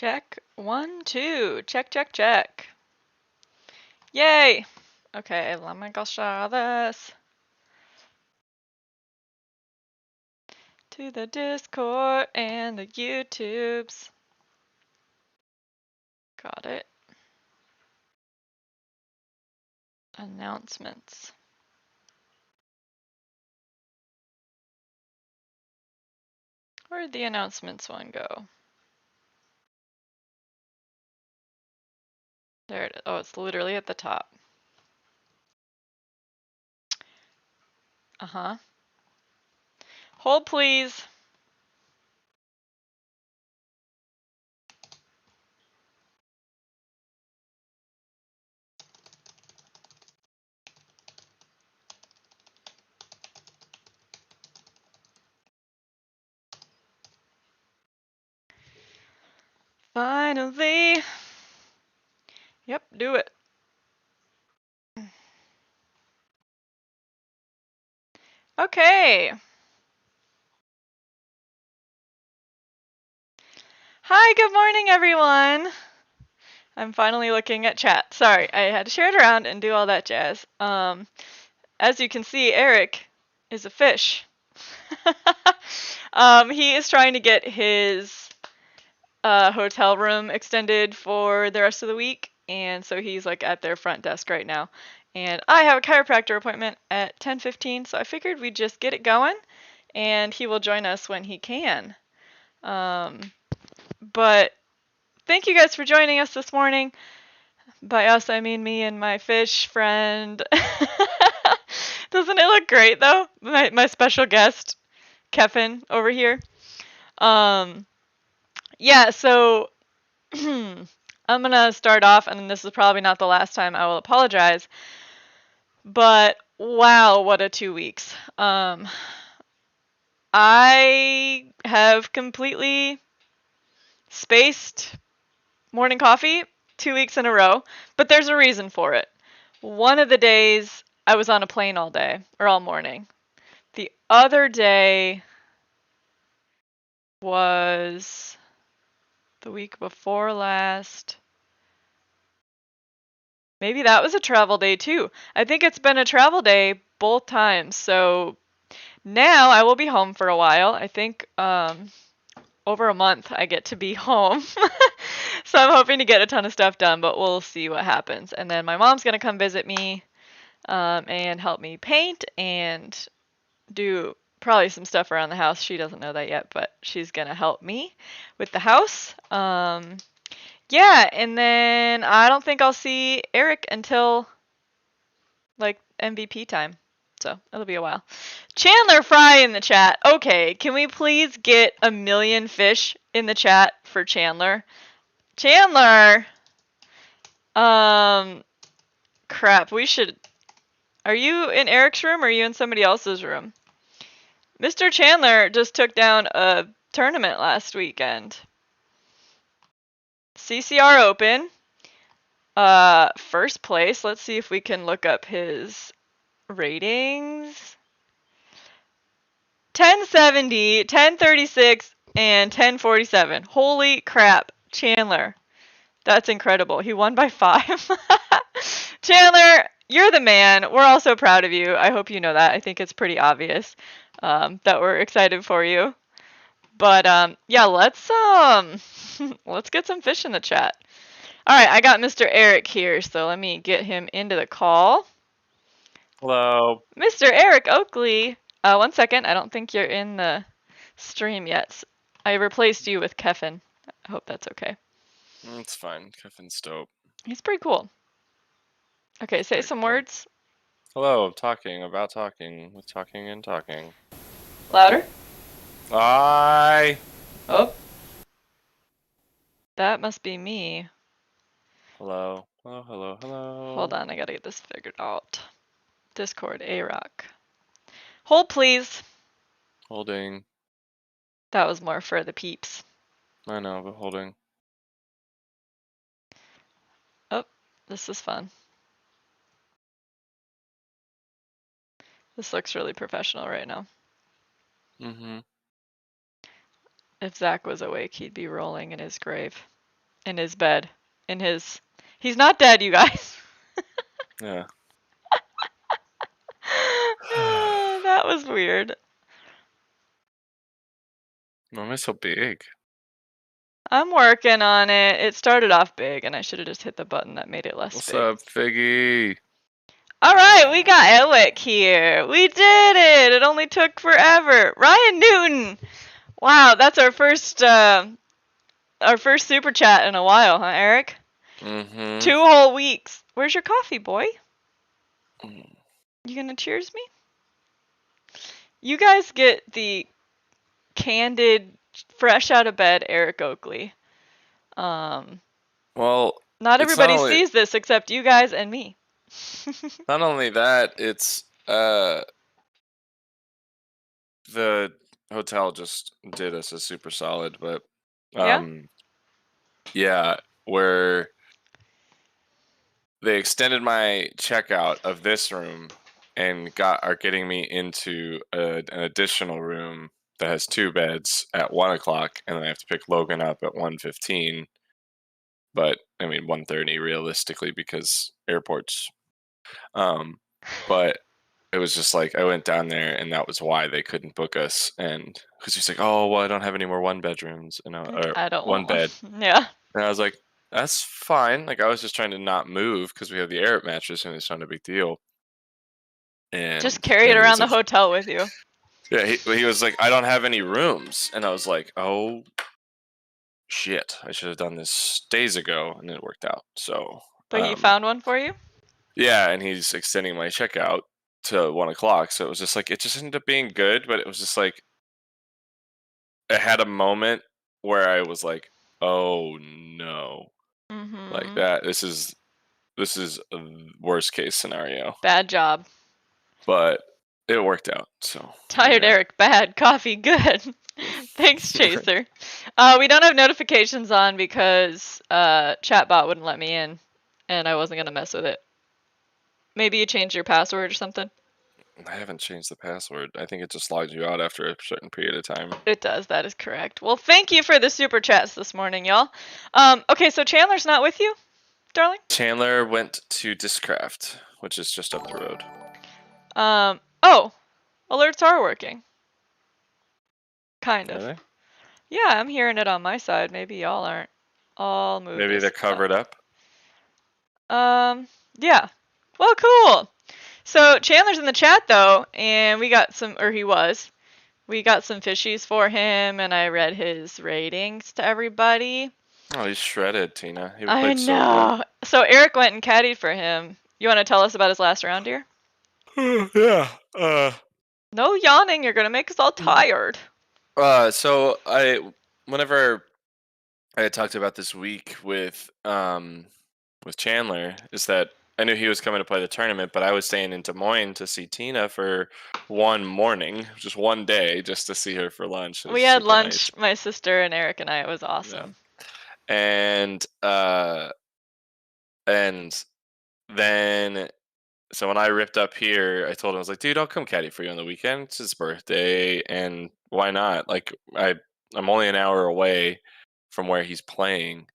Check. 1, 2. Check, check, check. Yay! Okay, let me go share this to the Discord and the YouTubes. Got it. Announcements. Where'd the announcements one go? There it is. Oh, it's literally at the top. Uh-huh. Hold, please. Finally. Yep, do it. Okay. Hi, good morning, everyone. I'm finally looking at chat. Sorry, I had to share it around and do all that jazz. As you can see, Eric is a fish. He is trying to get his hotel room extended for the rest of the week, and so he's like at their front desk right now. And I have a chiropractor appointment at 10:15, so I figured we'd just get it going, and he will join us when he can. But thank you guys for joining us this morning. By us, I mean me and my fish friend. Doesn't it look great though? My special guest, Kevin, over here. Yeah, so I'm gonna start off, and this is probably not the last time I will apologize, but wow, what a 2 weeks. I have completely spaced morning coffee 2 weeks in a row, but there's a reason for it. One of the days I was on a plane all day, or all morning. The other day was the week before last. Maybe that was a travel day too. I think it's been a travel day both times. So now I will be home for a while. I think over a month I get to be home. So I'm hoping to get a ton of stuff done, but we'll see what happens. And then my mom's going to come visit me and help me paint and do probably some stuff around the house. She doesn't know that yet, but she's going to help me with the house. Yeah, and then I don't think I'll see Eric until like MVP time. So it'll be a while. Chandler Fry in the chat. Okay, can we please get 1,000,000 fish in the chat for Chandler? Chandler! Crap, we should... Are you in Eric's room or are you in somebody else's room? Mr. Chandler just took down a tournament last weekend. CCR Open. First place. Let's see if we can look up his ratings. 1070, 1036, and 1047. Holy crap, Chandler. That's incredible. He won by 5. Chandler, you're the man. We're all so proud of you. I hope you know that. I think it's pretty obvious that we're excited for you. But yeah, let's get some fish in the chat. All right, I got Mr. Eric here, so let me get him into the call. Hello. Mr. Eric Oakley. 1 second. I don't think you're in the stream yet. I replaced you with Kevin. I hope that's okay. It's fine. Kevin's dope. He's pretty cool. Okay, say some words. Hello, talking about talking with talking and talking. Louder. Hi. Oh. That must be me. Hello. Hello, hello, hello. Hold on, I gotta get this figured out. Discord, A-Rock. Hold, please. Holding. That was more for the peeps. I know, but holding. Oh, this is fun. This looks really professional right now. Mm-hmm. If Zach was awake, he'd be rolling in his grave. in his bed. He's not dead, you guys. Yeah. That was weird. Why am I so big? I'm working on it. It started off big, and I should have just hit the button that made it less What's big. up, Figgy? All right, we got Elwick here. We did it. It only took forever. Ryan Newton. Wow, that's our first super chat in a while, huh, Eric? Mm-hmm. 2 whole weeks. Where's your coffee, boy? You gonna cheers me? You guys get the candid, fresh out of bed Eric Oakley. Well, Not it's everybody sees this except you guys and me. not only that, it's the hotel just did us a super solid, but Yeah? yeah, where they extended my checkout of this room and are getting me into an additional room that has 2 beds at 1 o'clock, and then I have to pick Logan up at 1:15. But I mean 1:30 realistically because airports. But it was just like I went down there, and that was why they couldn't book us. And because he's like, "Oh, well, I don't have any more 1 bedrooms, or I don't one want one. bed." Yeah. And I was like, "That's fine." Like I was just trying to not move because we have the air mattress, and it's not a big deal. Just And carry it then he around was the like, hotel with you. "Yeah," he was like, "I don't have any rooms," and I was like, "Oh shit! I should have done this days ago," and it worked out. So, But he found one for you? yeah, and he's extending my checkout to 1 o'clock. So it was just like it just ended up being good, but it was just like I had a moment where I was like, "Oh no!" Like Mm-hmm. that. This is a worst case scenario, Bad job. but it worked out. So Tired yeah. Eric, bad. Coffee, good. Thanks, Chaser. We don't have notifications on because chatbot wouldn't let me in, and I wasn't gonna mess with it. Maybe you changed your password or something? I haven't changed the password. I think it just logs you out after a certain period of time. It does, that is correct. Well, thank you for the super chats this morning, y'all. Okay, so Chandler's not with you, darling? Chandler went to Discraft, which is just up the road. Oh, alerts are working. Kind Are of. they? Yeah, I'm hearing it on my side. Maybe y'all aren't. I'll move Maybe this they're covered up. Yeah. Well, cool. So Chandler's in the chat though, and we got some, or he was. We got some fishies for him, and I read his ratings to everybody. Oh, he's shredded, Tina. He I played so well. know. So Eric went and caddied for him. You want to tell us about his last round here? Yeah. No yawning. You're gonna make us all tired. So whenever I had talked about this week with Chandler, is that I knew he was coming to play the tournament, but I was staying in Des Moines to see Tina for one morning, just one day, just to see her for lunch. It was We had super lunch, nice. my sister and Eric and I. It was Yeah. awesome. And then so when I ripped up here, I told him I was like, dude, I'll come caddy for you on the weekend. It's his birthday, and why not? Like I'm only an hour away from where he's playing,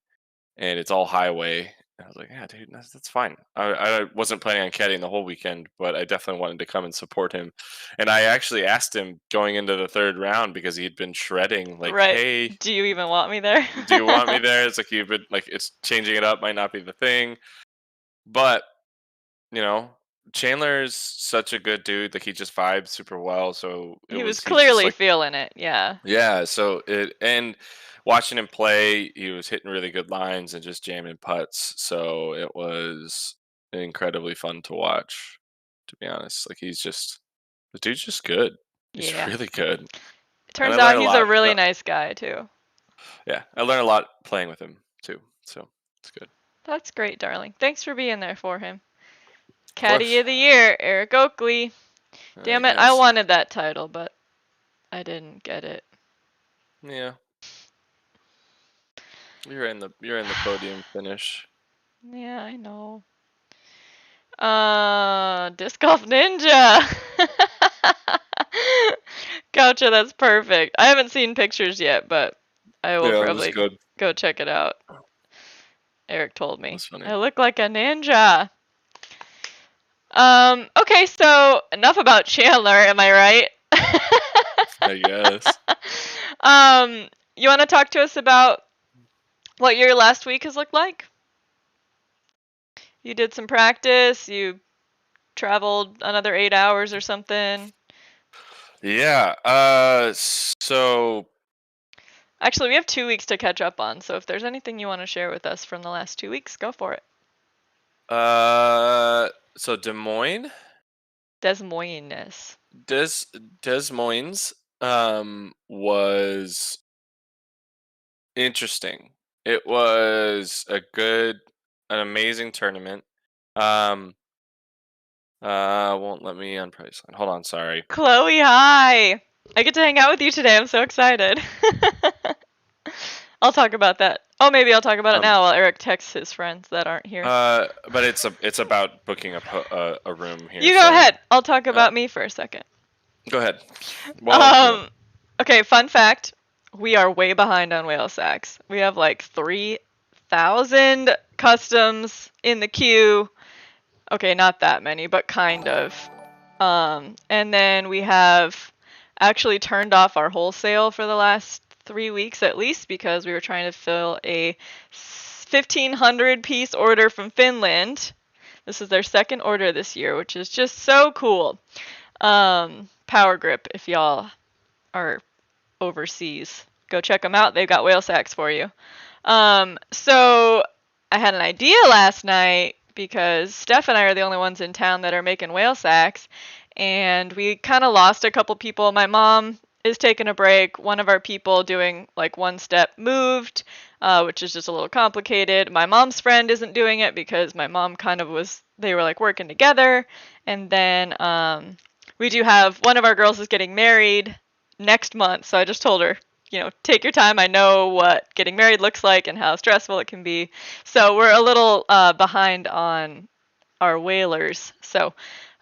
and it's all highway. And I was like, yeah, dude, that's fine. I wasn't planning on caddying the whole weekend, but I definitely wanted to come and support him. And I actually asked him going into the 3rd round because he'd been shredding, like, Right. hey, Do you even want me there? do you want me there? It's like you've been like it's changing it up might not be the thing, but you know, Chandler's such a good dude. Like he just vibes super well. So He was he's just clearly like, feeling it. Yeah. yeah. So and watching him play, he was hitting really good lines and just jamming putts. So it was incredibly fun to watch, to be honest. Like the dude's just good. He's Yeah. really good. It And I turns out learned a he's a lot. really nice guy too. Yeah. I learned a lot playing with him too. So it's good. That's great, darling. Thanks for being there for him. Of Caddy course. of the Year, Eric Oakley. All right, Damn it, I guys. wanted that title, but I didn't get it. Yeah. You're in the podium finish. Yeah, I know. Disc Golf Ninja. Gotcha, that's perfect. I haven't seen pictures yet, but I will Yeah, it was probably good. go check it out. Eric told me. That's funny. I look like a ninja. Okay, so enough about Chandler, am I right? I guess. You want to talk to us about what your last week has looked like? You did some practice, you traveled another 8 hours or something. Yeah. So Actually, we have 2 weeks to catch up on, so if there's anything you want to share with us from the last 2 weeks, go for it. so Des Moines, Des Moines. Des Des Moines, was interesting. It was an amazing tournament. Um, won't let me on price line. Hold on, sorry. Chloe, hi! I get to hang out with you today. I'm so excited. I'll talk about that. Oh, maybe I'll talk about it Um, now while Eric texts his friends that aren't here. but it's about booking a room here. You go So ahead. I'll talk uh, about me for a second. go ahead. Well, Okay, fun fact. We are way behind on whale sacks. We have like 3,000 customs in the queue. Okay, not that many, but kind of. And then we have actually turned off our wholesale for the last 3 weeks at least because we were trying to fill a 1,500 piece order from Finland. This is their second order this year, which is just so cool. Power Grip, if y'all are overseas, go check them out. They've got whale sacks for you. So I had an idea last night because Steph and I are the only ones in town that are making whale sacks, and we kind of lost a couple people. My mom is taking a break. One of our people doing like one step moved, which is just a little complicated. My mom's friend isn't doing it because my mom kind of was, they were like working together. And then we do have one of our girls is getting married next month, so I just told her, take your time. I know what getting married looks like and how stressful it can be. So we're a little behind on our whalers. So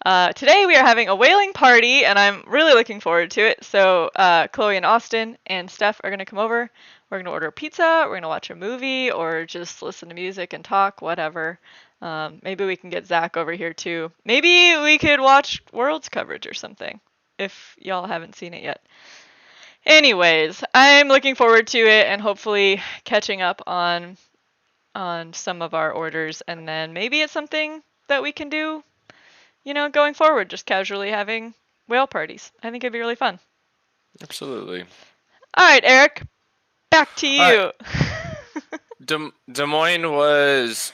today we are having a whaling party, and I'm really looking forward to it. So Chloe and Austin and Steph are going to come over. We're going to order pizza, we're going to watch a movie, or just listen to music and talk, whatever. Maybe we can get Zach over here too. Maybe we could watch Worlds coverage or something, if y'all haven't seen it yet. Anyways, I'm looking forward to it and hopefully catching up on some of our orders, and then maybe it's something that we can do, going forward, just casually having whale parties. I think it'd be really fun. absolutely. All right, Eric, back to All right. you. Des Moines was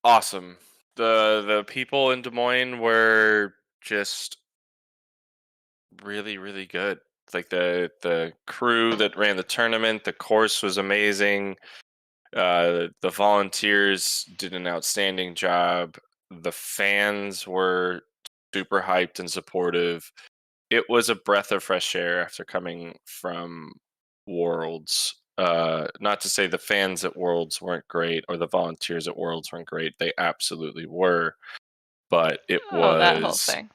awesome. The people in Des Moines were just really, really good. Like the crew that ran the tournament, the course was amazing. The volunteers did an outstanding job. The fans were super hyped and supportive. It was a breath of fresh air after coming from Worlds. Not to say the fans at Worlds weren't great or the volunteers at Worlds weren't great. They absolutely were. But Oh, that whole thing.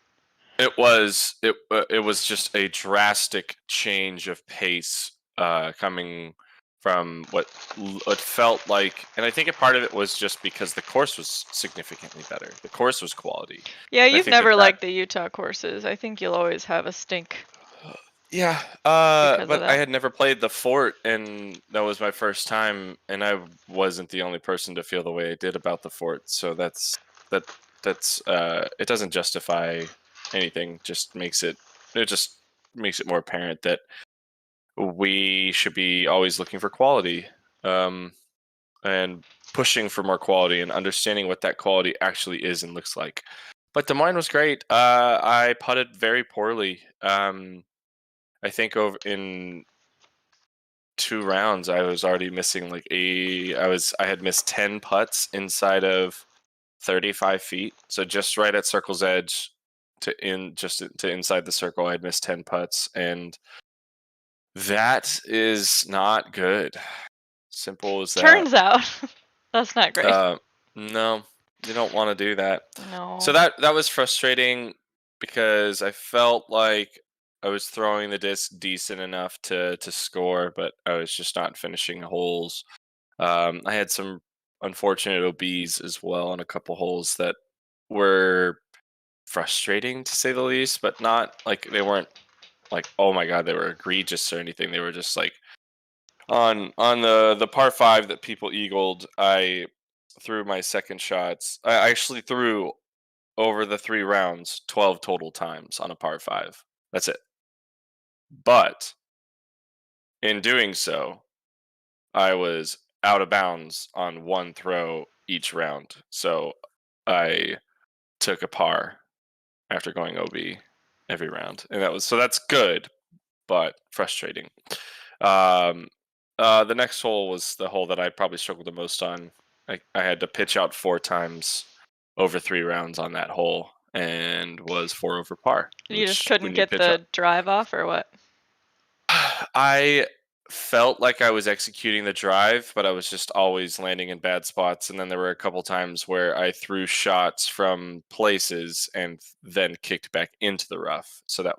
it was just a drastic change of pace coming from what felt like, and I think a part of it was just because the course was significantly better. The course was quality. Yeah, And I you've think never that liked the Utah courses. I think you'll always have a stink yeah, because of but I that. had never played the fort, and that was my first time, and I wasn't the only person to feel the way I did about the fort. So that that's it doesn't justify anything. It just makes it more apparent that we should be always looking for quality, and pushing for more quality and understanding what that quality actually is and looks like. But Des Moines was great. I putted very poorly. I think over in 2 rounds, I was already missing I had missed 10 putts inside of 35 feet. So just right at circle's edge to inside the circle, I had missed 10 putts, and that is not good. Simple as that. Turns out that's not great. No, you don't want to do that. So No. that was frustrating because I felt like I was throwing the disc decent enough to score, but I was just not finishing holes. I had some unfortunate OBs as well on a couple holes that were frustrating to say the least, but not like they weren't like, oh my god, they were egregious or anything. They were just like on the par five that people eagled. I threw my second shots. I actually threw over the 3 rounds 12 total times on a par five. That's it. But in doing so, I was out of bounds on one throw each round. So I took a par after going OB every round. And that's good, but frustrating. Um, the next hole was the hole that I probably struggled the most on. I had to pitch out 4 times over 3 rounds on that hole and was 4 over par, You just which couldn't when you get pitch out, the drive off, or what? I felt like I was executing the drive, but I was just always landing in bad spots. And then there were a couple times where I threw shots from places and then kicked back into the rough. So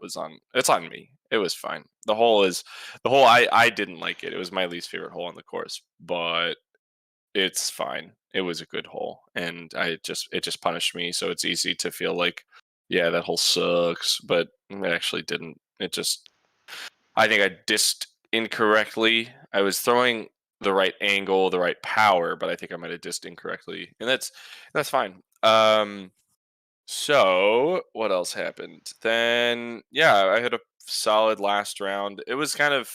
it's on me. It was fine. I didn't like it. It was my least favorite hole on the course, but it's fine. It was a good hole. And it just punished me. So it's easy to feel like, yeah, that hole sucks, but it actually didn't. I think I dissed incorrectly. I was throwing the right angle, the right power, but I think I might have dissed incorrectly, and that's fine. So what else happened? Then yeah, I had a solid last round. It was kind of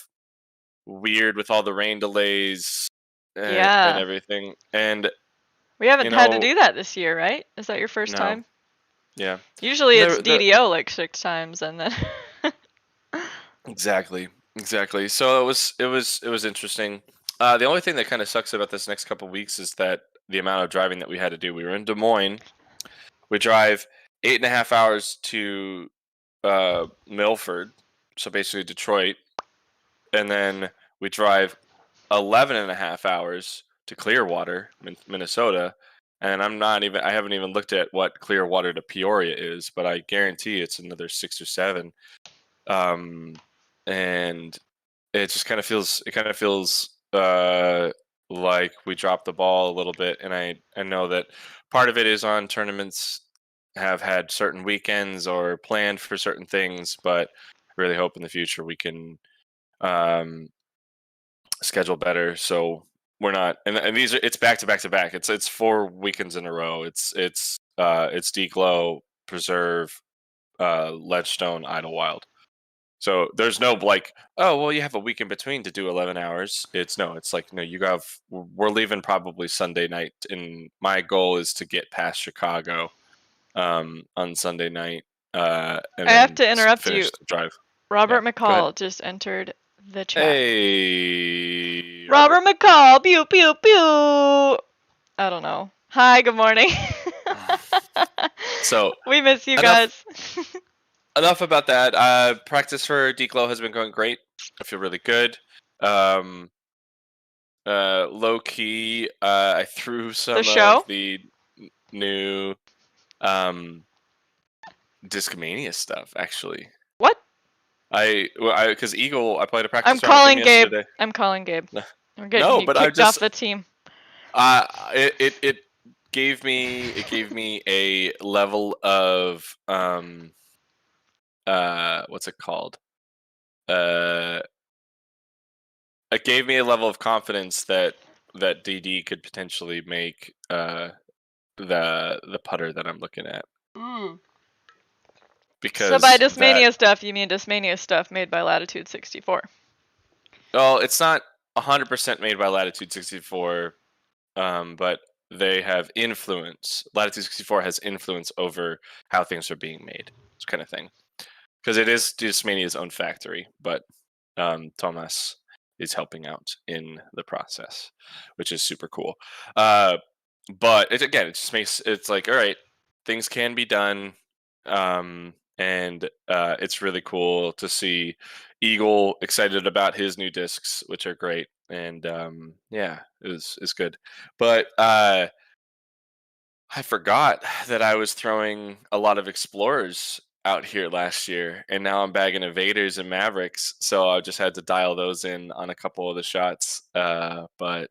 weird with all the rain delays and Yeah. everything, and We haven't you had to know, do that this year, right? Is that your first no, time? yeah, Usually it's there DDO like 6 times and then exactly. So it was interesting. The only thing that kind of sucks about this next couple weeks is that the amount of driving that we had to do. We were in Des Moines. We drive 8.5 hours to Milford, so basically Detroit, and then we drive 11.5 hours to Clearwater, Minnesota. And I haven't even looked at what Clearwater to Peoria is, but I guarantee it's another 6 or 7. Um, and it kind of feels like we dropped the ball a little bit, and I know that part of it is on tournaments have had certain weekends or planned for certain things, but I really hope in the future we can um, schedule better so we're not and these are it's back to back to back. It's 4 weekends in a row. It's Declo, Preserve, Ledgestone, Idlewild. So there's no like, oh well, you have a week in between to do 11 hours. It's like no, we're leaving probably Sunday night, and my goal is to get past Chicago on Sunday night, and I have then to interrupt you. finish the drive. Yeah, Robert go ahead. McCall just entered the chat. Hey, Robert. Robert McCall, pew pew pew. I don't know. Hi, good morning. So We miss you enough guys. enough about that. Practice for Declo has been going great. I feel really good. Um, low key, I threw The some of show? the new um Discmania stuff actually. What? Because Eagle, I played a I'm practice round with him calling Gabe. yesterday. I'm calling Gabe. We're getting No, you but I kicked off just the team. it gave me a level of what's it called? Uh, it gave me a level of confidence that DD could potentially make the putter that I'm looking at, Mm. So by because that Discmania stuff, you mean Discmania stuff made by Latitude 64. well, it's not 100% made by Latitude 64, but they have influence. Latitude 64 has influence over how things are being made, this kind of thing. Because it is Discmania's own factory, but Thomas is helping out in the process, which is super cool. But it just makes it's like, all right, things can be done, and it's really cool to see Eagle excited about his new discs, which are great, and yeah, it's good. But I forgot that I was throwing a lot of Explorers out here last year, and now I'm bagging Evaders and Mavericks, so I just had to dial those in on a couple of the shots. But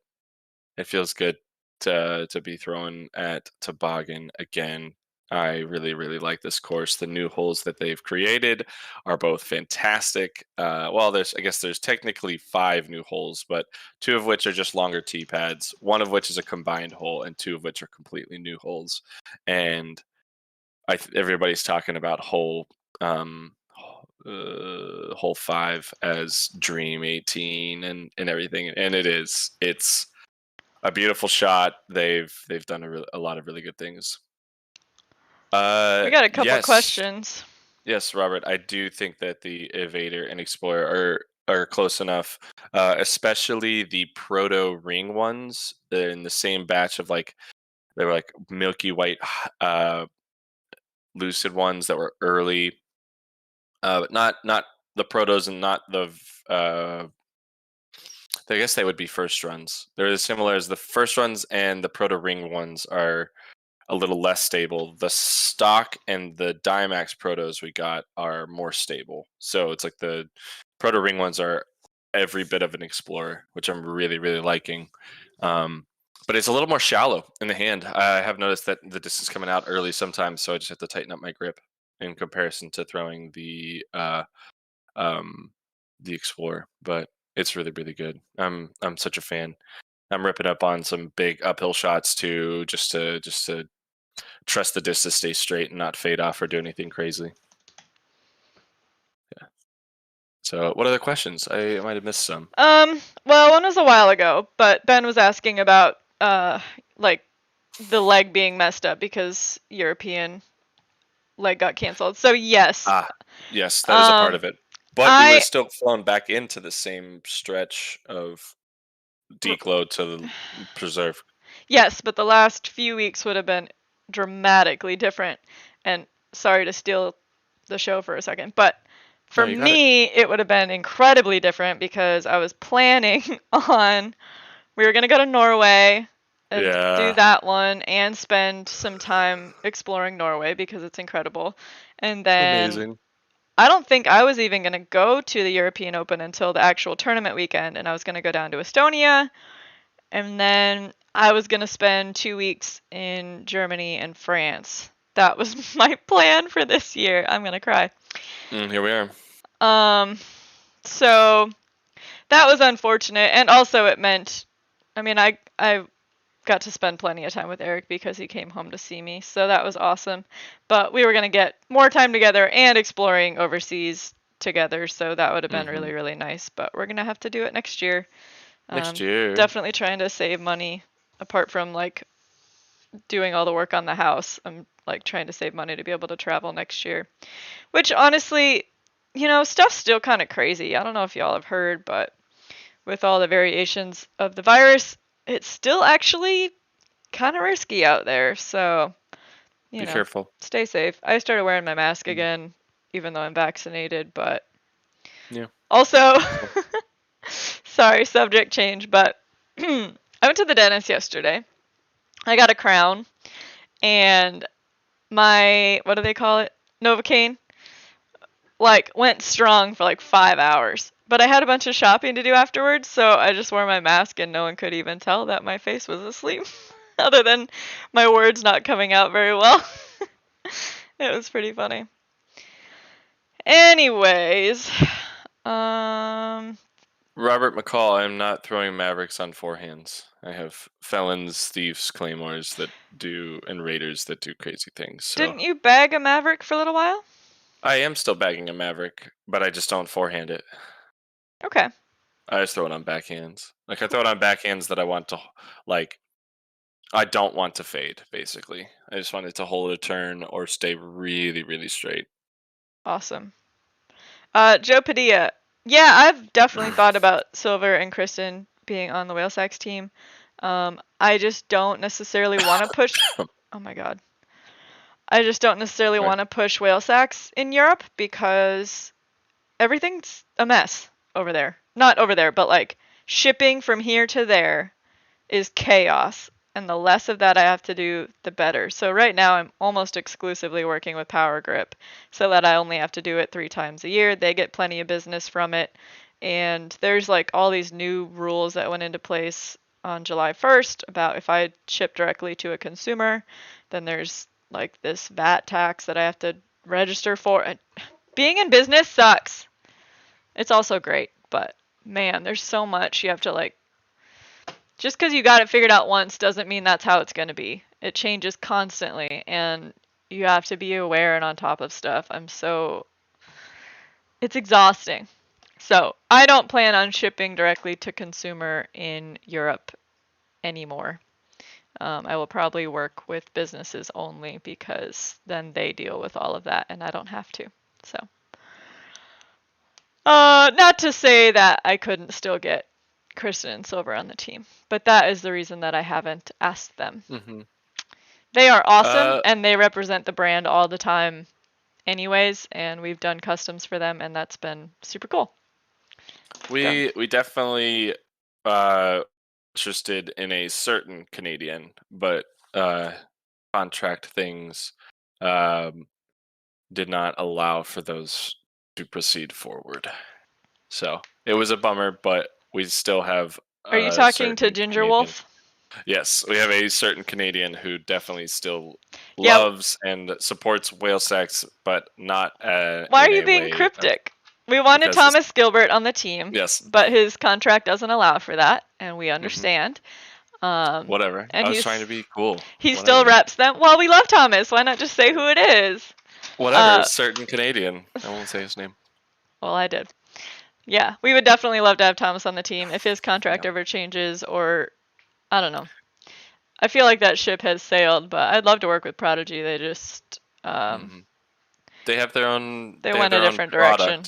It feels good to be thrown at toboggan again. I really, really like this course. The new holes that they've created are both fantastic. Well, there's technically 5 new holes, but 2 of which are just longer tee pads. 1 of which is a combined hole, and 2 of which are completely new holes. And everybody's talking about hole 5 as Dream 18 and everything, and it's a beautiful shot. They've done a lot of really good things. We got a couple Yes, questions. yes, Robert. I do think that the Evader and Explorer are close enough, especially the proto ring ones. They're in the same batch of like they were like milky white, lucid ones that were early, but not the protos and not the. I guess they would be first runs. They're as similar as the first runs, and the proto ring ones are a little less stable. The stock and the Diamax protos we got are more stable. So it's like the proto ring ones are every bit of an explorer, which I'm really, really liking. But it's a little more shallow in the hand. I have noticed that the disc is coming out early sometimes, so I just have to tighten up my grip in comparison to throwing um, the Explorer. But it's really, really good. I'm such a fan. I'm ripping up on some big uphill shots too, just to trust the disc to stay straight and not fade off or do anything crazy. Yeah. So, what other questions? I might have missed some. Well, one was a while ago, but Ben was asking about like the leg being messed up because European leg got canceled. So yes. Yes, that is a part of it. But you would have still flown back into the same stretch of declo to the preserve. Yes, but the last few weeks would have been dramatically different. And sorry to steal the show for a second, but for me, it would have been incredibly different because I was planning on we were going to go to Norway and do that one and spend some time exploring Norway because it's incredible. And then Amazing. I don't think I was even going to go to the European Open until the actual tournament weekend, and I was going to go down to Estonia, and then I was going to spend 2 weeks in Germany and France. That was my plan for this year. I'm going to cry. Here we are. So that was unfortunate, and also it meant, I mean, I got to spend plenty of time with Eric because he came home to see me, so that was awesome. But we were going to get more time together and exploring overseas together, so that would have been really, really nice. But we're going to have to do it next year. Next year. Definitely trying to save money apart from like doing all the work on the house. I'm like trying to save money to be able to travel next year, which honestly, stuff's still kind of crazy. I don't know if y'all have heard, but with all the variations of the virus, it's still actually kind of risky out there. So, be careful. Stay safe. I started wearing my mask again, even though I'm vaccinated, but yeah. Also, sorry, subject change, but I went to the dentist yesterday. I got a crown, and my, what do they call it? Novocaine, went strong for 5 hours. But I had a bunch of shopping to do afterwards, so I just wore my mask and no one could even tell that my face was asleep, other than my words not coming out very well. It was pretty funny. Anyways, Robert McCall, I'm not throwing Mavericks on forehands. I have felons, thieves, claymores that do, and raiders that do crazy things. So. Didn't you bag a Maverick for a little while? I am still bagging a Maverick, but I just don't forehand it. Okay. I just throw it on backhands. I throw it on backhands that I want to, I don't want to fade, basically. I just want it to hold a turn or stay really, really straight. Awesome. Joe Padilla. Yeah, I've definitely thought about Silver and Kristen being on the Whale Sacks team. I just don't necessarily want to push. Oh my god. I just don't necessarily want to push Whale Sacks in Europe because everything's a mess over there. Not over there, but shipping from here to there is chaos. And the less of that I have to do, the better. So right now I'm almost exclusively working with Power Grip so that I only have to do it 3 times a year. They get plenty of business from it. And there's all these new rules that went into place on July 1st about if I ship directly to a consumer, then there's like this VAT tax that I have to register for. Being in business sucks. It's also great, but man, there's so much you have to like. Just because you got it figured out once doesn't mean that's how it's going to be. It changes constantly, and you have to be aware and on top of stuff. It's exhausting. So I don't plan on shipping directly to consumer in Europe anymore. I will probably work with businesses only because then they deal with all of that and I don't have to. So, not to say that I couldn't still get Kristen and Silver on the team, but that is the reason that I haven't asked them. Mm-hmm. They are awesome and they represent the brand all the time anyways, and we've done customs for them and that's been super cool. We definitely interested in a certain Canadian, but contract things did not allow for those to proceed forward. So it was a bummer, but we still have. Are you talking to Ginger Canadian. Wolf? Yes, we have a certain Canadian who definitely still loves and supports whale sex, but not. Why are you being cryptic? We wanted Thomas Gilbert on the team. Yes, but his contract doesn't allow for that, and we understand. Whatever. And I was trying to be cool. He still reps them. Well, we love Thomas. Why not just say who it is? Whatever. Certain Canadian. I won't say his name. Well, I did. Yeah, we would definitely love to have Thomas on the team if his contract ever changes, or I don't know. I feel like that ship has sailed, but I'd love to work with Prodigy. They just they have their own. They went a different direction.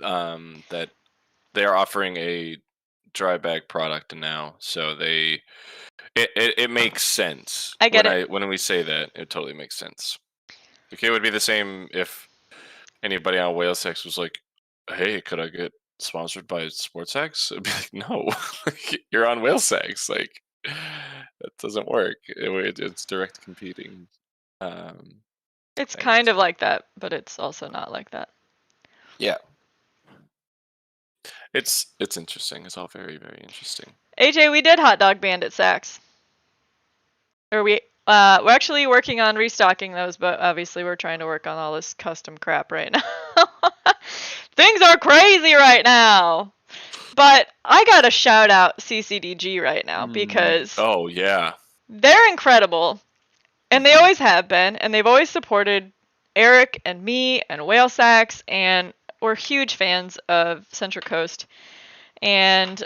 That they are offering a dry bag product now, so it makes sense. I get it. When we say that, it totally makes sense. Okay, it would be the same if anybody on Whale Sex was like, "Hey, could I get sponsored by SportsX?" I'd be like, "No, you're on Whale Sex. Like, that doesn't work. It's direct competing." It's kind of like that, but it's also not like that. Yeah. It's interesting. It's all very, very interesting. AJ, we did Hot Dog Bandit Sacks. We're actually working on restocking those, but obviously we're trying to work on all this custom crap right now. Things are crazy right now. But I gotta shout out CCDG right now because they're incredible, and they always have been, and they've always supported Eric and me and Whale Sacks, and we're huge fans of Central Coast. And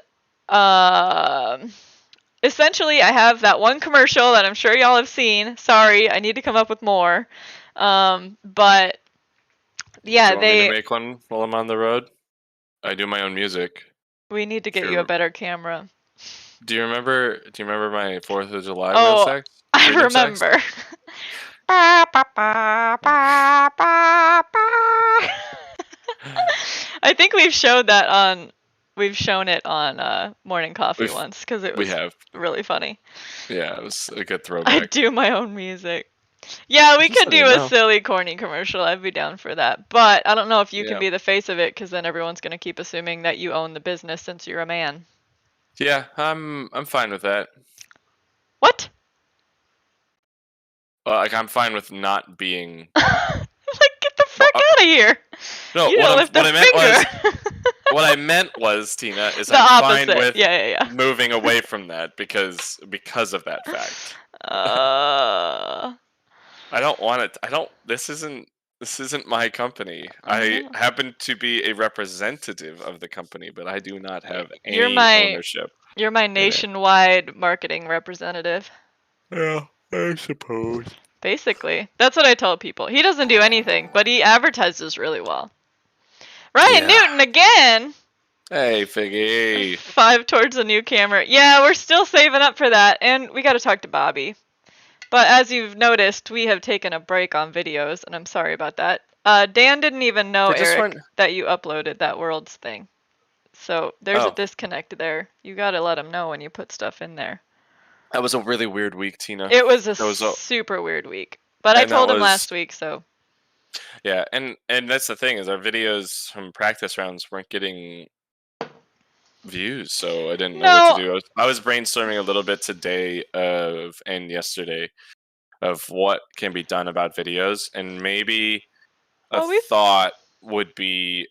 essentially, I have that one commercial that I'm sure y'all have seen. Sorry, I need to come up with more. But yeah, do you want me to make one while I'm on the road? I do my own music. We need to get you a better camera. Do you remember my 4th of July Whale Sex? I remember. I think we've shown it on Morning Coffee once because it was really funny. Yeah, it was a good throwback. I do my own music. Yeah, we could do a silly, corny commercial. I'd be down for that. But I don't know if you can be the face of it because then everyone's going to keep assuming that you own the business since you're a man. Yeah, I'm fine with that. What? Like, I'm fine with not being. Like, get the fuck out of here. No, what I meant was, Tina, is I'm fine with moving away from that because of that fact. I don't want it. This isn't my company. I happen to be a representative of the company, but I do not have any ownership. You're my nationwide marketing representative. Yeah, I suppose. Basically. That's what I tell people. He doesn't do anything, but he advertises really well. Ryan Newton again! Hey, Figgy. 5 towards a new camera. Yeah, we're still saving up for that, and we gotta talk to Bobby. But as you've noticed, we have taken a break on videos, and I'm sorry about that. Dan didn't even know, Eric, that you uploaded that Worlds thing. So there's a disconnect there. You gotta let him know when you put stuff in there. That was a really weird week, Tina. It was a super weird week. But I told him last week, so. Yeah, and that's the thing, is our videos from practice rounds weren't getting views, so I didn't know what to No, do. I was brainstorming a little bit today and yesterday of what can be done about videos, and maybe a well, we've thought would be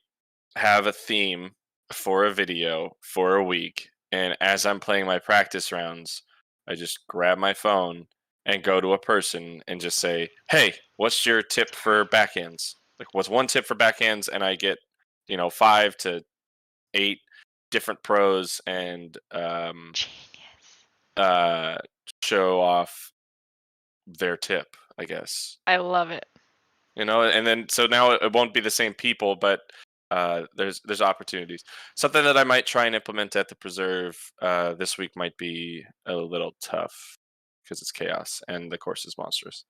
have a theme for a video for a week, and as I'm playing my practice rounds, I just grab my phone and go to a person and just say, "Hey, what's your tip for backhands? Like, what's one tip for backhands?" And I get, 5 to 8 different pros and genius. uh, show off their tip, I guess. I love it. And then so now it won't be the same people, but there's opportunities. Something that I might try and implement at the preserve this week might be a little tough because it's chaos and the course is monstrous.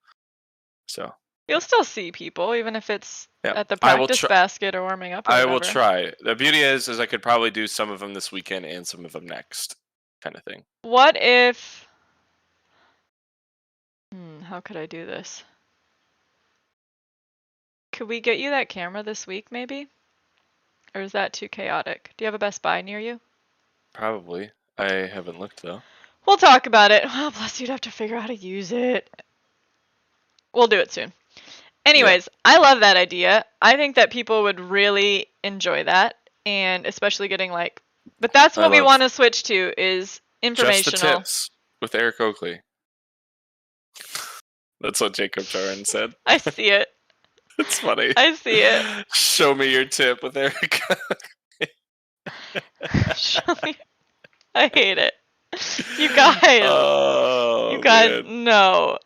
So You'll still see people, even if it's yeah, at the I will practice try. basket or warming up or I will whatever. try. The beauty is I could probably do some of them this weekend and some of them next, kind of thing. What if... how could I do this? Could we get you that camera this week, maybe? Or is that too chaotic? Do you have a Best Buy near you? Probably. I haven't looked though. We'll talk about it. Well, plus you'd have to figure out how to use it. We'll do it soon. Yeah, Anyways, I love that idea. I think that people would really enjoy that, and especially getting like, but that's I what we love want to switch to is just the informational. tips with Eric Oakley. That's what Jacob Charan said. I see it. It's funny. I see it. Show me your tip with Eric. Show me. I hate it. You guys. You Oh guys, man. no.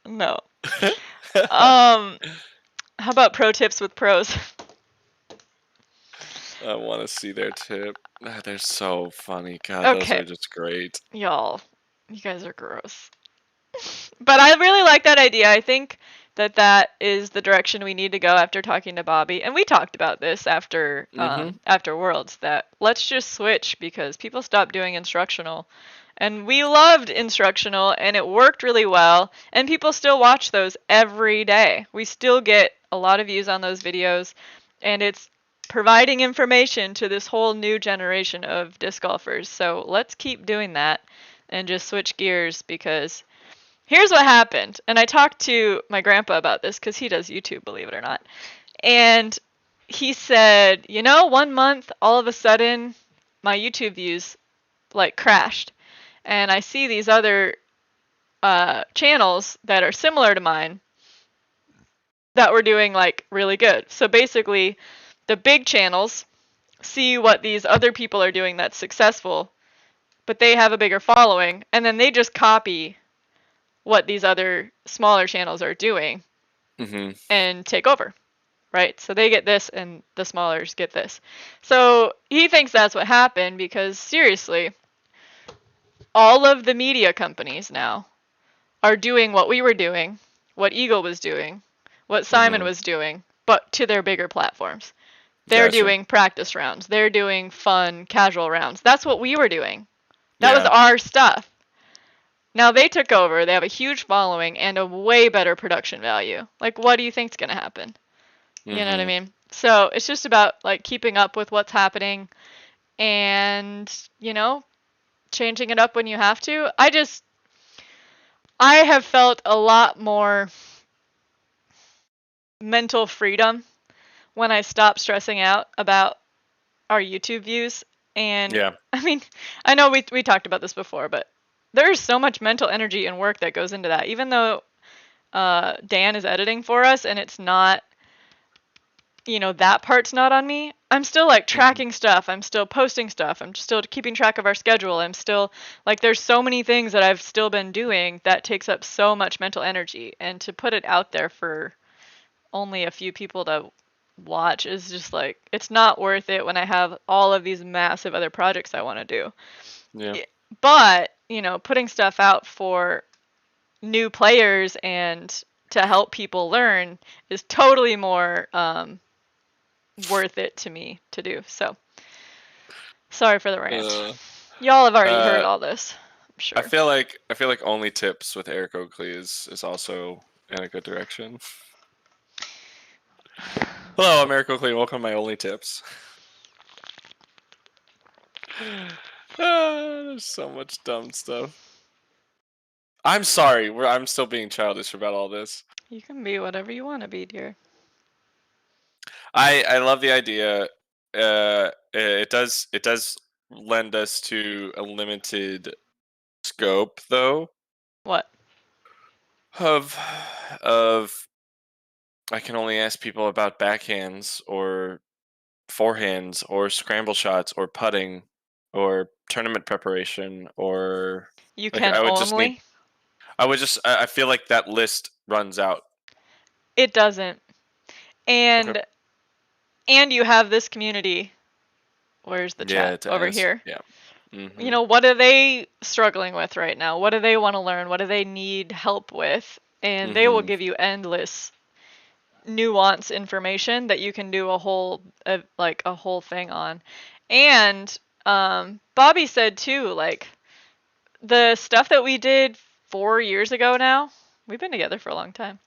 No. How about pro tips with pros? I want to see their tip. They're so funny. God, those Okay, are just great. y'all. You guys are gross. But I really like that idea. I think that that is the direction we need to go after talking to Bobby. And we talked about this Mm-hmm. after Worlds, that let's just switch because people stopped doing instructional. And we loved instructional and it worked really well. And people still watch those every day. We still get a lot of views on those videos. And it's providing information to this whole new generation of disc golfers. So let's keep doing that and just switch gears because here's what happened. And I talked to my grandpa about this because he does YouTube, believe it or not. And he said, 1 month, all of a sudden, my YouTube views like crashed. And I see these other channels that are similar to mine that were doing like really good. So basically, the big channels see what these other people are doing that's successful, but they have a bigger following, and then they just copy what these other smaller channels are doing Mm-hmm. and take over, right? So they get this and the smallers get this. So he thinks that's what happened because seriously, all of the media companies now are doing what we were doing, what Eagle was doing, what Simon Mm-hmm. was doing, but to their bigger platforms. They're Gotcha. doing practice rounds. They're doing fun, casual rounds. That's what we were doing. That was Yeah. our stuff. Now they took over. They have a huge following and a way better production value. Like, what do you think's gonna happen? You know what I Mm-hmm. mean? So it's just about like keeping up with what's happening and, changing it up when you have to. I have felt a lot more mental freedom when I stopped stressing out about our YouTube views. And Yeah. I mean, I know we talked about this before, but there's so much mental energy and work that goes into that. Even though Dan is editing for us and it's not, that part's not on me, I'm still like Mm-hmm. tracking stuff. I'm still posting stuff. I'm still keeping track of our schedule. I'm still like, there's so many things that I've still been doing that takes up so much mental energy. And to put it out there for only a few people to watch is just like, it's not worth it when I have all of these massive other projects I want to do. Yeah. But, putting stuff out for new players and to help people learn is totally more worth it to me to do. So, sorry for the rant. Uh, Y'all have already heard uh, all this, I'm I sure. feel like only tips with Eric Oakley is also in a good direction. Hello, I'm Eric Oakley. Welcome to my only tips. There's so much dumb stuff. I'm sorry. I'm still being childish about all this. You can be whatever you want to be, dear. I love the idea. It does lend us to a limited scope, though, What? of of I can only ask people about backhands or forehands or scramble shots or putting or tournament preparation or You like can only? I feel like that list runs out. It doesn't. Okay. And you have this community. Where's the Yeah, chat? to Over ask. here. Yeah. Mhm. What are they struggling with right now? What do they want to learn? What do they need help with? And they will Mhm. give you endless nuance information that you can do a whole thing on. And Bobby said too, like the stuff that we did 4 years ago now. We've been together for a long time.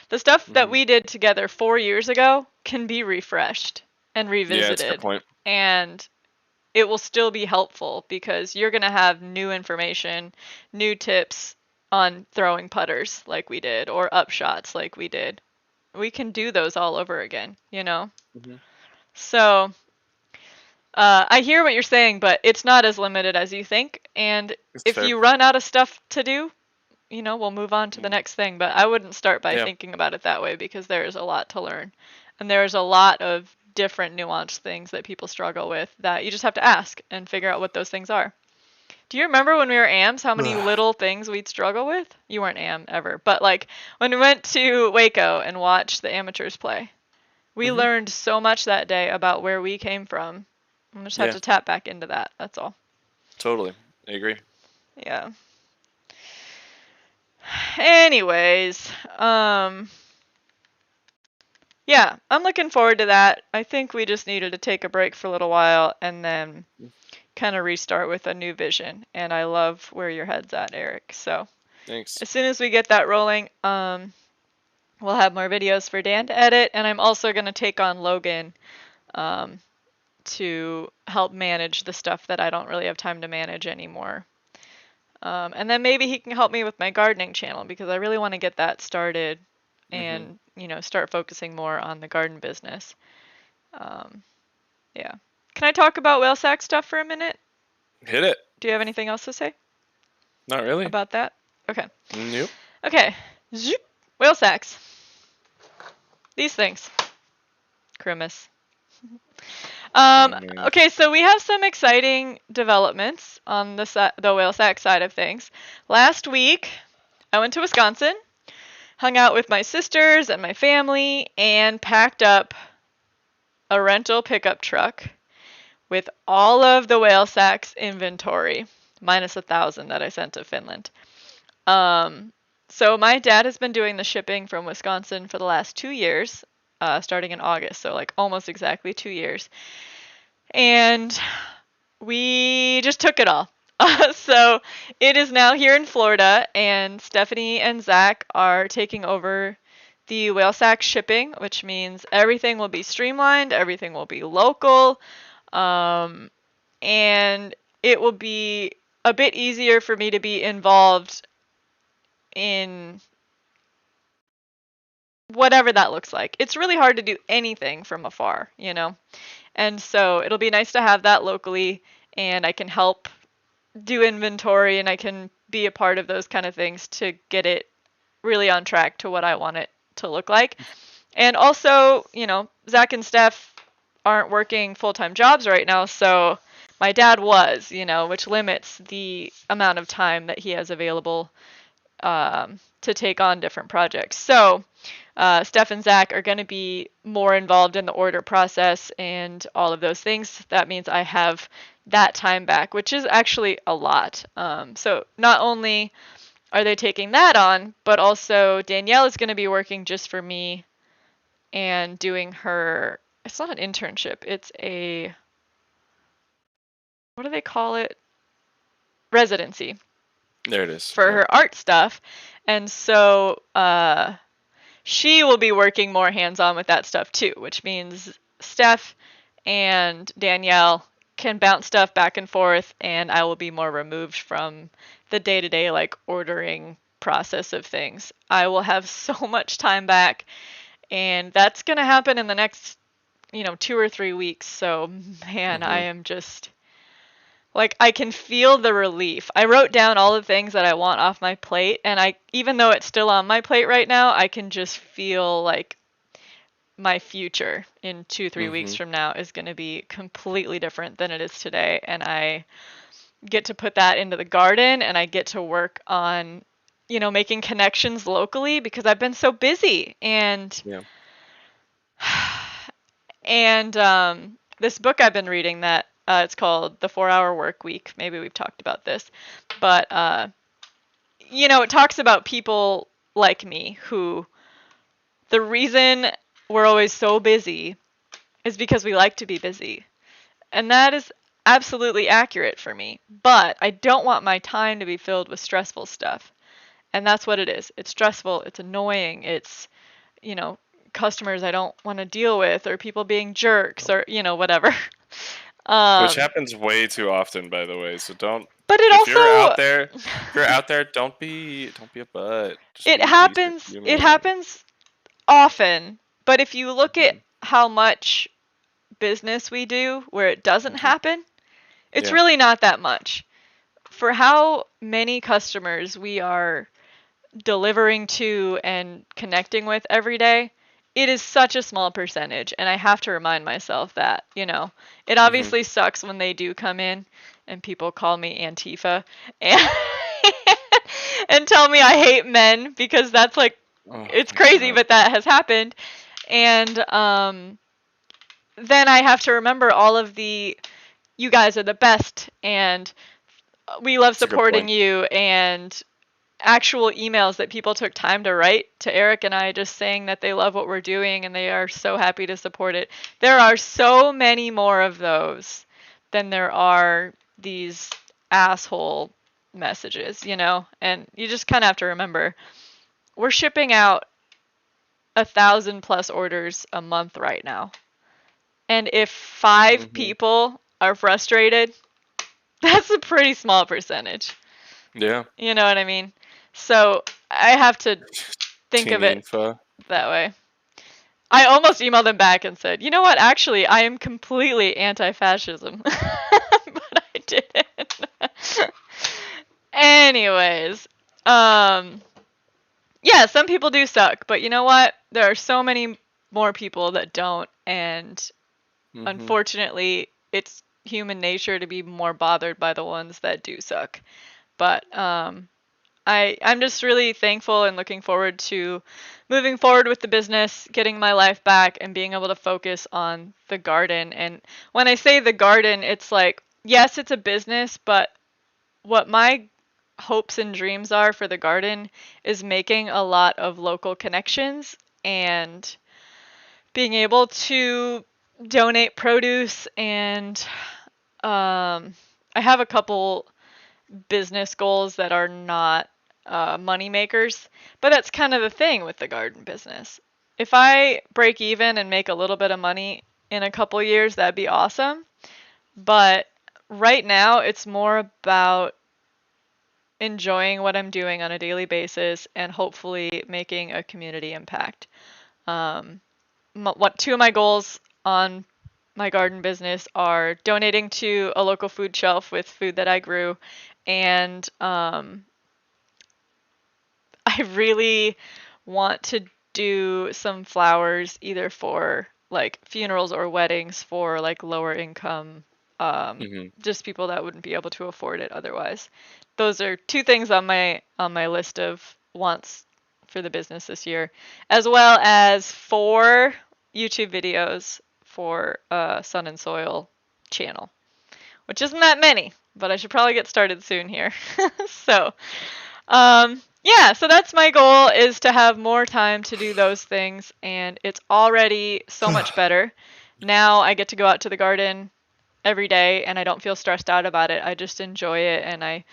The stuff that Mhm. we did together 4 years ago can be refreshed and Yeah, it's a good revisited, point. and it will still be helpful because you're going to have new information, new tips on throwing putters like we did or upshots like we did. We can do those all over again. Mhm. So, I hear what you're saying, but it's not as limited as you think. And It's if fair. you run out of stuff to do, we'll move on to the Mm. next thing. But I wouldn't start by Yeah. thinking about it that way because there's a lot to learn. And there's a lot of different nuanced things that people struggle with that you just have to ask and figure out what those things are. Do you remember when we were AMs how many little things we'd struggle with? You weren't AM ever, but like when we went to Waco and watched the amateurs play, we Mhm. learned so much that day about where we came from. We just have Yeah. to tap back into that. That's all. Totally. I agree. Yeah. Anyways, yeah, I'm looking forward to that. I think we just needed to take a break for a little while and then kind of restart with a new vision. And I love where your head's at, Eric. So Thanks. as soon as we get that rolling, we'll have more videos for Dan to edit. And I'm also going to take on Logan um, to help manage the stuff that I don't really have time to manage anymore. And then maybe he can help me with my gardening channel because I really want to get that started Mhm. and, start focusing more on the garden business. Um, yeah. Can I talk about whale sack stuff for a minute? Hit it. Do you have anything else to say Not really. about that? Okay. Nope. Okay. Zoop. Whale sacks. These things. Grimace. Oh man. Okay, so we have some exciting developments on the whale sack side of things. Last week, I went to Wisconsin, hung out with my sisters and my family, and packed up a rental pickup truck with all of the whale sacks inventory, minus 1,000 that I sent to Finland. So my dad has been doing the shipping from Wisconsin for the last 2 years, starting in August, so like almost exactly 2 years. And we just took it all. So it is now here in Florida, and Stephanie and Zach are taking over the whale sack shipping, which means everything will be streamlined, everything will be local, and it will be a bit easier for me to be involved in whatever that looks like. It's really hard to do anything from afar. And so it'll be nice to have that locally, and I can help do inventory and I can be a part of those kind of things to get it really on track to what I want it to look like. And also, Zach and Steph aren't working full-time jobs right now, so my dad was, which limits the amount of time that he has available to take on different projects. So Steph and Zach are going to be more involved in the order process and all of those things. That means I have that time back, which is actually a lot. So not only are they taking that on, but also Danielle is going to be working just for me and doing her, it's not an internship, it's a, what do they call it? Residency There it is. for Yep. her art stuff. And so she will be working more hands on with that stuff too, which means Steph and Danielle can bounce stuff back and forth, and I will be more removed from the day-to-day like ordering process of things. I will have so much time back, and that's going to happen in the next, 2 or 3 weeks. So, man, I Mhm. am just like I can feel the relief. I wrote down all the things that I want off my plate, and I even though it's still on my plate right now, I can just feel like my future in 2, 3 weeks Mhm. from now is going to be completely different than it is today. And I get to put that into the garden, and I get to work on, making connections locally because I've been so busy. Yeah. And this book I've been reading that it's called The 4 Hour Work Week. Maybe we've talked about this, but it talks about people like me who the reason we're always so busy is because we like to be busy. And that is absolutely accurate for me. But I don't want my time to be filled with stressful stuff. And that's what it is. It's stressful, it's annoying, it's, you know, customers I don't want to deal with, or people being jerks, or, whatever. Which Um, happens way too often, by the way. So don't. but it If you're out also there, don't be a butt. Just it be decent happens it human. happens often. But if you look at Mhm. how much business we do where it doesn't Mhm. happen, it's Yeah. really not that much. For how many customers we are delivering to and connecting with every day, it is such a small percentage. And I have to remind myself that, it Mhm. obviously sucks when they do come in and people call me Antifa and, and tell me I hate men because that's like, Oh it's my crazy, god. but that has happened. And then I have to remember all of the, you guys are the best, and we love That's a good supporting point. you, and actual emails that people took time to write to Eric and I just saying that they love what we're doing and they are so happy to support it. There are so many more of those than there are these asshole messages, And you just kind of have to remember we're shipping out 1,000+ orders a month right now. And if five Mhm. people are frustrated, that's a pretty small percentage. Yeah. You know what I mean? So I have to think Team of it info. that way. I almost emailed them back and said, you know what? Actually, I am completely anti-fascism, but I didn't. Anyways, um, yeah, some people do suck, but you know what? There are so many more people that don't, and Mhm. unfortunately, it's human nature to be more bothered by the ones that do suck. But I'm just really thankful and looking forward to moving forward with the business, getting my life back, and being able to focus on the garden. And when I say the garden, it's like, yes, it's a business, but what my hopes and dreams are for the garden is making a lot of local connections and being able to donate produce. And I have a couple business goals that are not money makers. But that's kind of the thing with the garden business. If I break even and make a little bit of money in a couple years, that'd be awesome. But right now, it's more about enjoying what I'm doing on a daily basis and hopefully making a community impact. Um, what two of my goals on my garden business are donating to a local food shelf with food that I grew, and I really want to do some flowers either for like funerals or weddings for like lower income, Mhm. just people that wouldn't be able to afford it otherwise. Those are two things on my list of wants for the business this year, as well as 4 YouTube videos for Sun and Soil channel, which isn't that many, but I should probably get started soon here. So, yeah, so that's my goal, is to have more time to do those things, and it's already so much better. Now I get to go out to the garden every day and I don't feel stressed out about it. I just enjoy it, and I,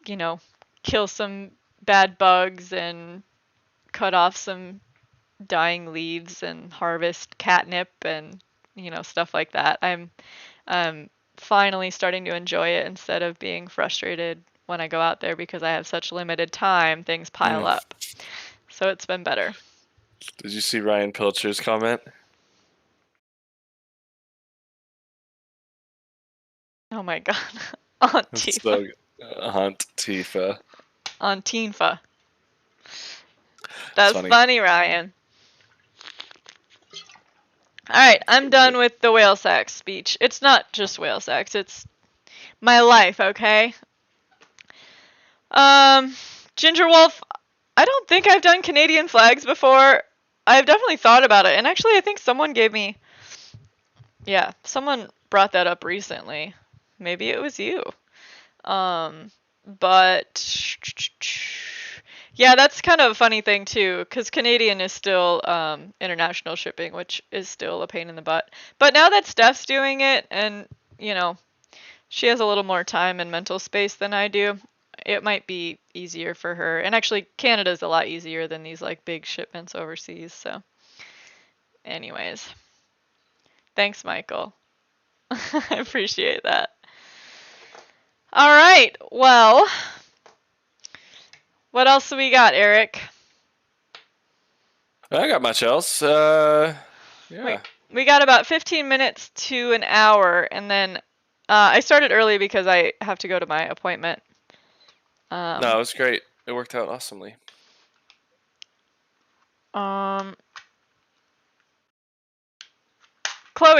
you know, kill some bad bugs and cut off some dying leaves and harvest catnip and stuff like that. I'm finally starting to enjoy it instead of being frustrated when I go out there because I have such limited time, things pile up. So it's been better. Did you see Ryan Pilcher's comment? Oh my god. Aunt It's Tifa. so Aunt Tifa. On Teenfa. That's funny. funny, Ryan. Alright, I'm done with the whale sex speech. It's not just whale sex, it's my life, okay? Ginger Wolf, I don't think I've done Canadian flags before. I've definitely thought about it, and actually I think someone gave me... Yeah, someone brought that up recently. Maybe it was you. But... Yeah, that's kind of a funny thing too, because Canadian is still international shipping, which is still a pain in the butt. But now that Steph's doing it, and, you know, she has a little more time and mental space than I do, it might be easier for her. And actually, Canada's a lot easier than these, like, big shipments overseas, so... Anyways. Thanks, Michael. I appreciate that. All right, well... What else do we got, Eric? I got much else. Yeah. We got about 15 minutes to an hour, and then I started early because I have to go to my appointment. No, it was great. It worked out awesomely. Chloe,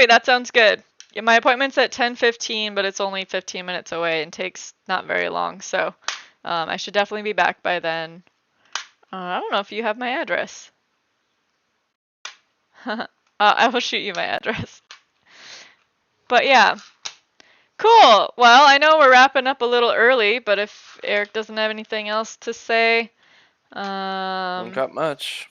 that sounds good. Yeah, my appointment's at 10:15, but it's only 15 minutes away and takes not very long, so I should definitely be back by then. I don't know if you have my address. I will shoot you my address. But yeah. Cool. Well, I know we're wrapping up a little early, but if Eric doesn't have anything else to say, Don't got much.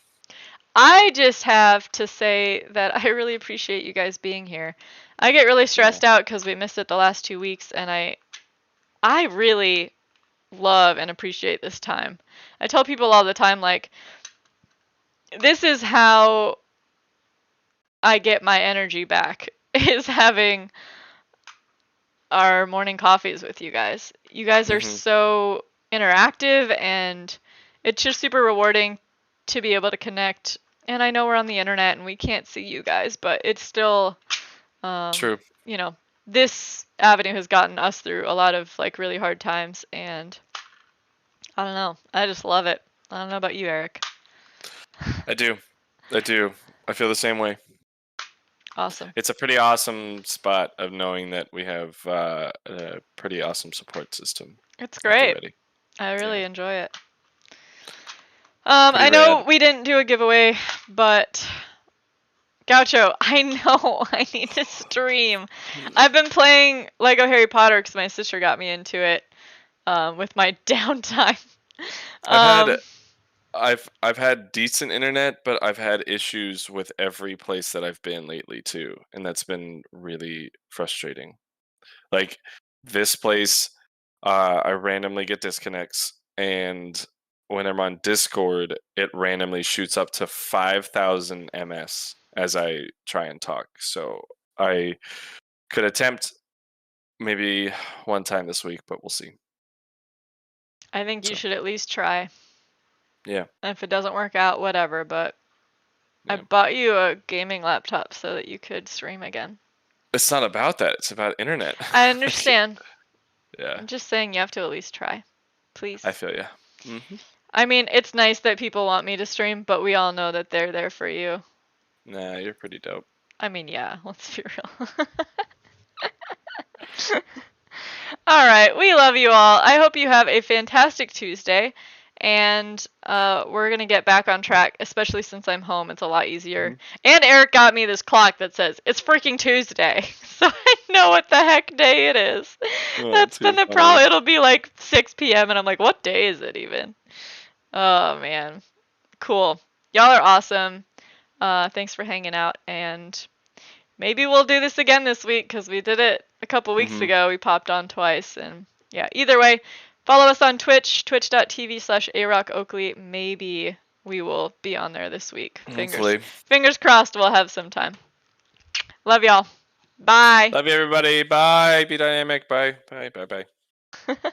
I just have to say that I really appreciate you guys being here. I get really stressed out because we missed it the last 2 weeks, and I really love and appreciate this time. I tell people all the time, like, this is how I get my energy back, is having our morning coffees with you guys. You guys are so interactive, and it's just super rewarding to be able to connect. And I know we're on the internet and we can't see you guys, but it's still True. You know, this avenue has gotten us through a lot of, like, really hard times, and I don't know. I just love it. I don't know about you, Eric. I do. I feel the same way. Awesome. It's a pretty awesome spot of knowing that we have a pretty awesome support system. It's great. I really enjoy it. Pretty I know rad. we didn't do a giveaway, but Gaucho, I know I need to stream. I've been playing Lego Harry Potter because my sister got me into it with my downtime. I've had decent internet, but I've had issues with every place that I've been lately too, and that's been really frustrating. Like this place, I randomly get disconnects, and when I'm on Discord, it randomly shoots up to 5,000 ms as I try and talk. So I could attempt maybe one time this week, but we'll see. I think you should at least try. Yeah. And if it doesn't work out, whatever, but I bought you a gaming laptop so that you could stream again. It's not about that. It's about internet. I understand. Yeah. I'm just saying you have to at least try. Please. I feel ya. I mean, it's nice that people want me to stream, but we all know that they're there for you. Nah, you're pretty dope. I mean, yeah, let's be real. All right, we love you all. I hope you have a fantastic Tuesday, and we're going to get back on track, especially since I'm home. It's a lot easier. And Eric got me this clock that says, it's freaking Tuesday, so I know what the heck day it is. That's been the problem. It'll be like 6 p.m., and I'm like, what day is it even? Oh, man. Cool. Y'all are awesome. Thanks for hanging out, and maybe we'll do this again this week because we did it a couple weeks ago. We popped on twice, and yeah, either way, follow us on Twitch, twitch.tv/arockoakley. Maybe we will be on there this week. Fingers crossed we'll have some time. Love y'all. Bye. Love you, everybody. Bye. Be dynamic. Bye. Bye. Bye. Bye.